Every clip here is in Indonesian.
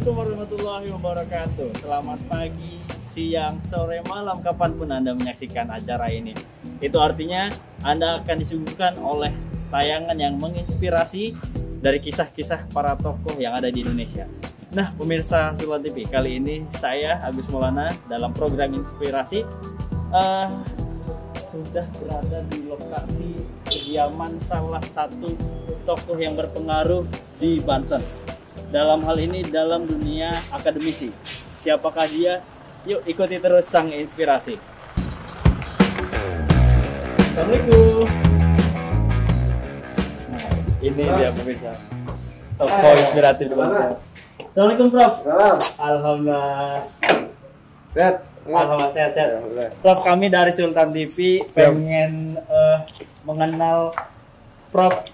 Assalamualaikum warahmatullahi wabarakatuh. Selamat pagi, siang, sore, malam, kapanpun Anda menyaksikan acara ini. Itu artinya Anda akan disuguhkan oleh tayangan yang menginspirasi dari kisah-kisah para tokoh yang ada di Indonesia. Nah, pemirsa Sultan TV, kali ini saya Agus Maulana dalam program Inspirasi sudah berada di lokasi kediaman salah satu tokoh yang berpengaruh di Banten. Dalam hal ini dalam dunia akademisi. Siapakah dia? Yuk ikuti terus sang inspirasi. Assalamualaikum. Nah, ini dia pemirsa tokoh inspiratif di Banten. Assalamualaikum Prof. Alhamdulillah. Sehat. Alhamdulillah sehat. Prof, kami dari Sultan TV pengen mengenal Prof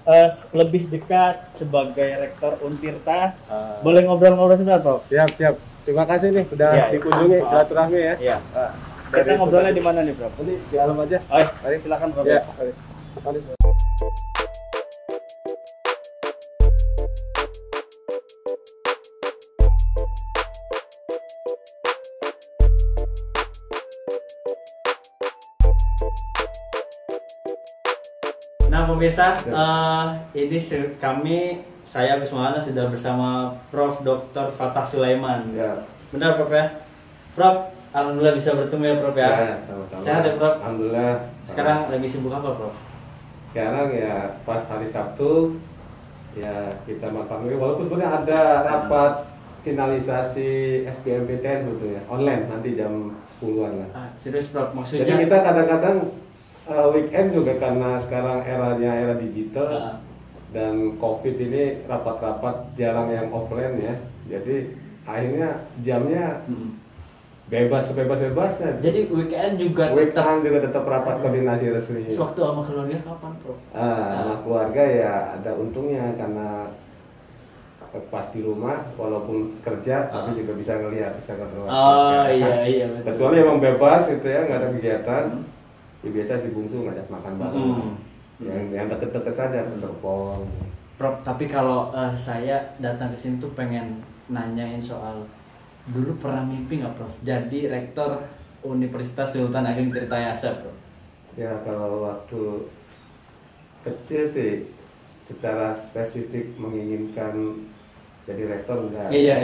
lebih dekat sebagai Rektor Untirta. Boleh ngobrol-ngobrol sebentar, Prof? Siap. Terima kasih nih sudah dikunjungi silaturahmi ya. Iya. Kita ngobrolnya di mana nih, Prof? Ini di alam aja. Oh, mari silakan, Prof. Ya. Nah pemirsa, ini saya Agus Maulana sudah bersama Prof. Dr. Fatah Sulaiman. Ya. Benar Prof ya? Prof, alhamdulillah bisa bertemu ya Prof ya. Ya, sama-sama. Sehat ya Prof? Alhamdulillah. Sekarang lagi sibuk apa Prof? Sekarang ya pas hari Sabtu ya kita makan walaupun sebenarnya ada rapat finalisasi SBMPTN sebetulnya online nanti jam 10-an lah. Serius Prof, maksudnya? Jadi kita kadang-kadang weekend juga karena sekarang era digital dan COVID ini rapat-rapat jarang yang offline ya. Jadi akhirnya jamnya sebebas-bebasnya. Jadi weekend juga tetap rapat koordinasi resmi. Sewaktu sama keluarga kapan Prof? Sama keluarga ya ada untungnya karena pas di rumah walaupun kerja tapi juga bisa ngelihat, bisa ngobrol. Iya betul. Kecuali emang bebas gitu ya, nggak ada kegiatan. Ya biasa si bungsu ngajak makan bareng. Yang deket-deket saja ke Serpong. Prof, tapi kalau saya datang ke sini tuh pengen nanyain soal dulu pernah mimpi nggak Prof? Jadi rektor Universitas Sultan Ageng Tirtayasa Prof? Ya kalau waktu kecil sih secara spesifik menginginkan jadi rektor enggak. Iya.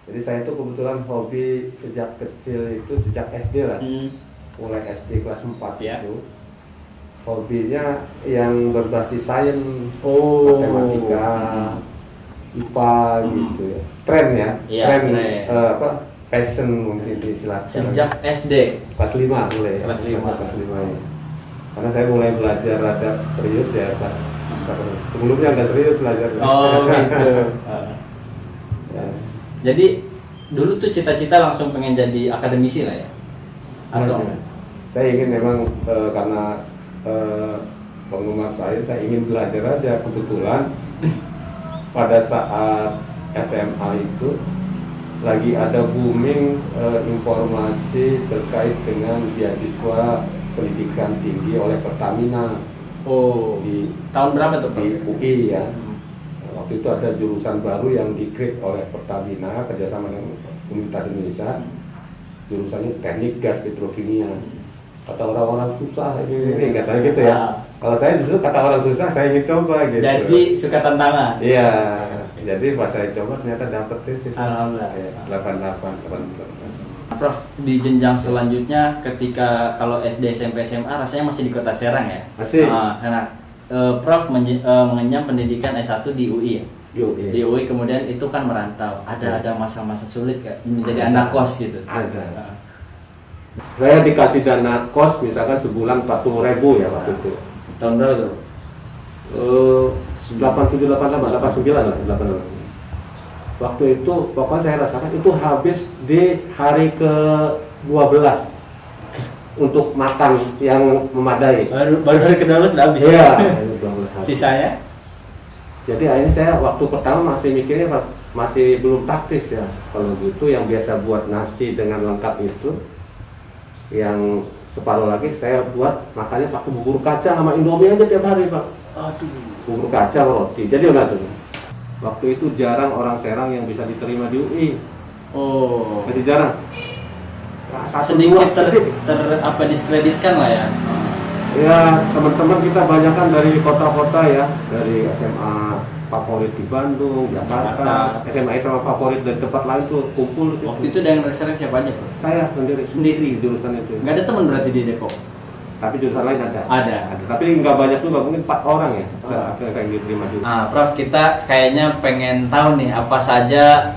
Jadi saya tuh kebetulan hobi sejak kecil itu sejak SD lah. Mulai SD kelas 4 ya. itu hobinya yang berbasis sains, matematika, IPA gitu ya. Tren ya, tren. Passion mungkin istilahnya. Sejak SD? Kelas 5 mulai. Kelas 5 ya. Karena saya mulai belajar rada serius ya pas sebelumnya nggak serius belajar. Oh gitu. Ya. Jadi dulu tuh cita-cita langsung pengen jadi akademisi lah ya? Atau? Saya ingin memang karena penggemar saya ingin belajar aja. Kebetulan pada saat SMA itu lagi ada booming informasi terkait dengan beasiswa pendidikan tinggi oleh Pertamina. Di tahun berapa tuh? Di UI ya. Waktu itu ada jurusan baru yang di-create oleh Pertamina kerjasama dengan Universitas Indonesia. Jurusannya teknik gas petrokimia. Kata orang-orang susah ini katanya gitu ya. Kalau saya justru kata orang susah saya ingin coba gitu. Jadi suka tantangan. Iya. Jadi pas saya coba ternyata dapet sih. Alhamdulillah. 88. Prof, di jenjang selanjutnya ketika kalau SD, SMP, SMA rasanya masih di Kota Serang ya? Masih. Prof mengenyam pendidikan S1 di UI ya? Di UI kemudian itu kan merantau. Ada masa-masa sulit kan menjadi anak kos gitu? Ada. Saya dikasih dana kos misalkan sebulan 40.000 ya waktu itu. Tahun berapa tuh? 87, 88, 89 lah, 88. Waktu itu pokoknya saya rasakan itu habis di hari ke-12 untuk makan yang memadai. Baru hari ke-12 sudah habis? Iya. Sisanya? Jadi akhirnya saya waktu pertama masih mikirnya masih belum taktis ya. Kalau gitu yang biasa buat nasi dengan lengkap itu, yang separuh lagi saya buat makannya pakai bubur kacang sama indomie aja tiap hari Pak. Aduh. Bubur kacang roti. Jadi langsung Waktu itu jarang orang Serang yang bisa diterima di UI. Oh. Masih jarang. Nah, Sedikit apa diskreditkan lah ya. Ya, teman-teman kita banyakkan dari kota-kota ya, dari SMA favorit di Bandung, Jakarta, SMA favorit dari tempat lain tuh kumpul. Waktu itu yang reserve siapa aja, Bro? Saya sendiri jurusan itu. Nggak ada teman berarti di Depok? Tapi jurusan lain ada. Ada. Tapi nggak banyak juga, mungkin 4 orang ya. Saya diterima juga. Nah, Prof, kita kayaknya pengen tahu nih apa saja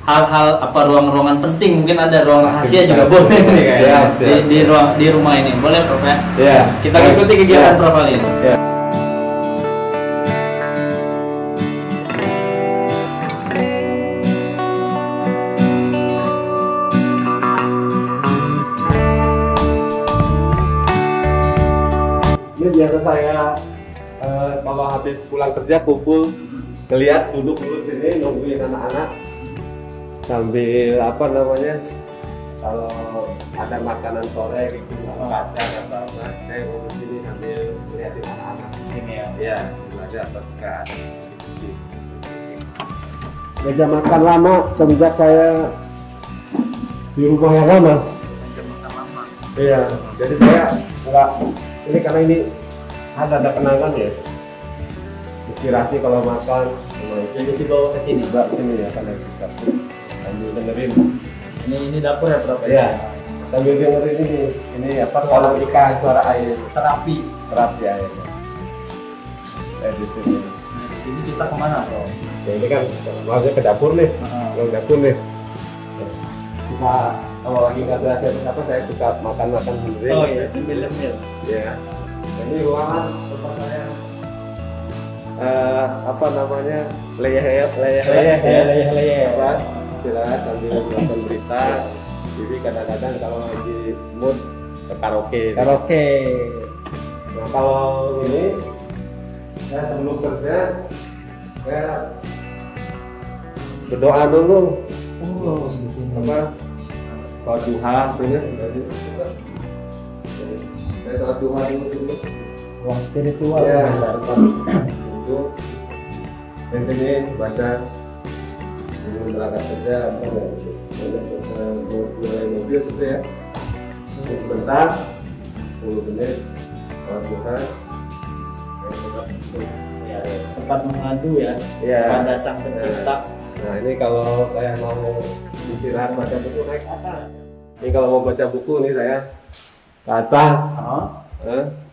hal-hal apa ruang-ruangan penting, mungkin ada ruang rahasia juga boleh nih kayaknya di rumah ini, boleh Prof ya? Iya. Kita ikuti kegiatan Prof kali ini. Ya. Ini biasa saya kalau habis pulang kerja kumpul, ngeliat duduk sini nungguin anak-anak sambil apa namanya, kalau ada makanan sore gitu kacang atau apa, saya ngumpul sini sambil ngeliatin anak-anak Sini ya. ya belajar berkat. Meja makan lama semenjak saya di rumah yang lama. Iya, jadi saya enggak ini karena ini ada kenangan ya. Inspirasi kalau makan. Jadi dibawa ke sini. Juga sini ya kan kita sambil dengerin. Ini dapur ya Prof? Iya. Sambil dengerin ini apa kalau ikan suara air Terapi. air. Saya di sini. Jadi kita kemana Prof? Ya ini kan maksudnya ke dapur nih. Ke dapur nih. Kita kalau lagi nggak ada apa saya suka makan sendiri. Oh iya, ambil. Ya. Ini ruangan tempat saya apa namanya leyeh apa istirahat sambil nonton berita. Jadi kadang-kadang kalau lagi mood ke karaoke. Nah kalau ini saya sebelum kerja saya berdoa dulu. Oh, di sini. Apa? Kalau duha punya saya sholat duha dulu. Ruang spiritual. Ya, itu dari sini baca sebelum berangkat kerja apa ya, mulai mobil gitu ya, sebentar 10 menit sholat duha. Ya, tempat mengadu ya, Ya. pada sang pencipta. Nah ini kalau saya mau istirahat baca buku naik atas. Ini kalau mau baca buku nih saya ke atas.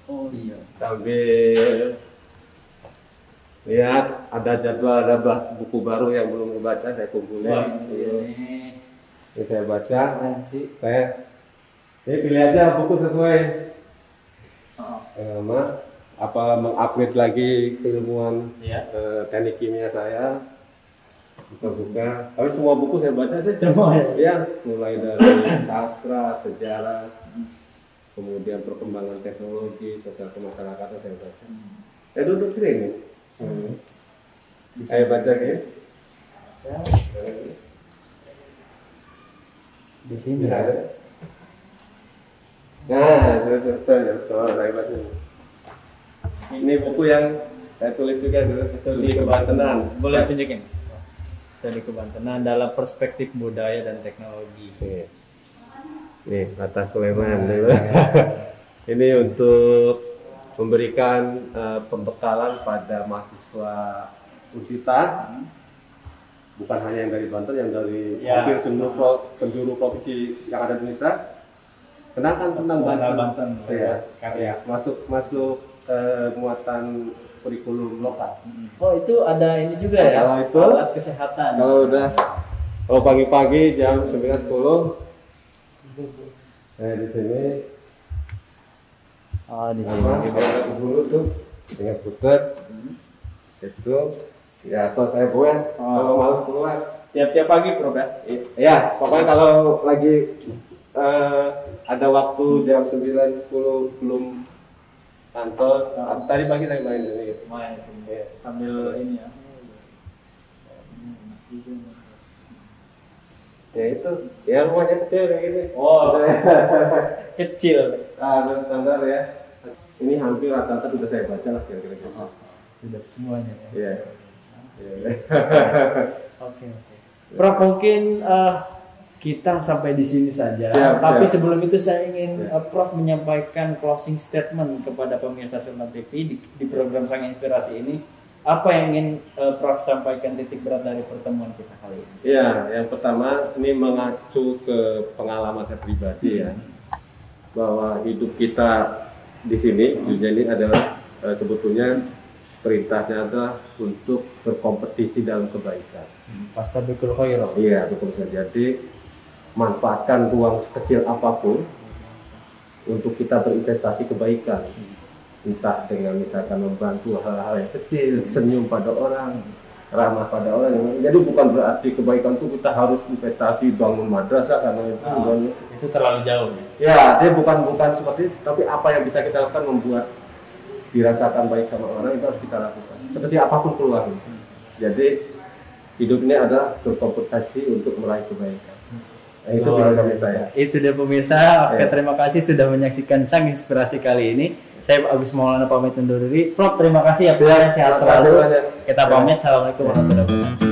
Oh iya. Sambil lihat ada jadwal, ada buku baru yang belum dibaca saya kumpulin. Wah, Ini saya baca. sih. Ini pilih aja buku sesuai Oh. apa mengupgrade lagi keilmuan Ya. teknik kimia saya. Buka-buka. Tapi semua buku saya baca saya Semua ya? ya, mulai dari sastra, sejarah, kemudian perkembangan teknologi, sosial kemasyarakatan saya baca. Saya duduk sini nih. Saya baca gitu. Di sini. Ya. Nah, saya baca. Ini buku yang saya tulis juga dulu, studi kebantenan. Boleh tunjukin? Studi kebantenan dalam perspektif budaya dan teknologi. Nih, Atta Sulaiman. Ini untuk memberikan pembekalan pada mahasiswa Unita, bukan hanya yang dari Banten, yang dari hampir seluruh penjuru provinsi yang ada di Indonesia. Kenalkan tentang Banten. Ya, karya masuk muatan kurikulum lokal. Oh itu ada ini juga ya? Kalau itu alat kesehatan. Kalau pagi-pagi jam 9.10. Di sini. Oh di Sama sini. kalau dulu tuh dengan butet. Itu ya atau saya buat kalau malas keluar. Tiap-tiap pagi Prof ya? Ya, pokoknya kalau lagi ada waktu jam 9.10 belum kantor, tadi pagi saya main ini. Main sambil ini ya. Ya itu, ya rumahnya kecil kayak gini. Oh, kecil. Standar ya. Ini hampir rata-rata sudah saya baca lah kira-kira. Sudah semuanya ya. Iya. Oke. Prof, mungkin kita sampai di sini saja. Tapi sebelum itu saya ingin Prof menyampaikan closing statement kepada pemirsa Seremala TV di program Sang Inspirasi ini. Apa yang ingin Prof sampaikan titik berat dari pertemuan kita kali ini? Ya, yang pertama ini mengacu ke pengalaman saya pribadi ya, bahwa hidup kita di sini dunia ini adalah sebetulnya perintahnya adalah untuk berkompetisi dalam kebaikan. Fastabiqul khairat. Iya, betul. Jadi manfaatkan ruang sekecil apapun untuk kita berinvestasi kebaikan. Entah dengan misalkan membantu hal-hal yang kecil, senyum pada orang, ramah pada orang. Jadi bukan berarti kebaikan itu kita harus investasi bangun madrasah karena itu terlalu jauh. Ya, dia bukan seperti itu, tapi apa yang bisa kita lakukan membuat dirasakan baik sama orang itu harus kita lakukan. Seperti apapun peluangnya. Jadi hidup ini adalah berkompetisi untuk meraih kebaikan. Nah, itu saya. Itu dia pemirsa. Oke, terima kasih sudah menyaksikan Sang Inspirasi kali ini. Saya Agus Maulana pamit undur diri. Prof, terima kasih ya. Sehat selalu. Kita pamit. Assalamualaikum warahmatullahi wabarakatuh.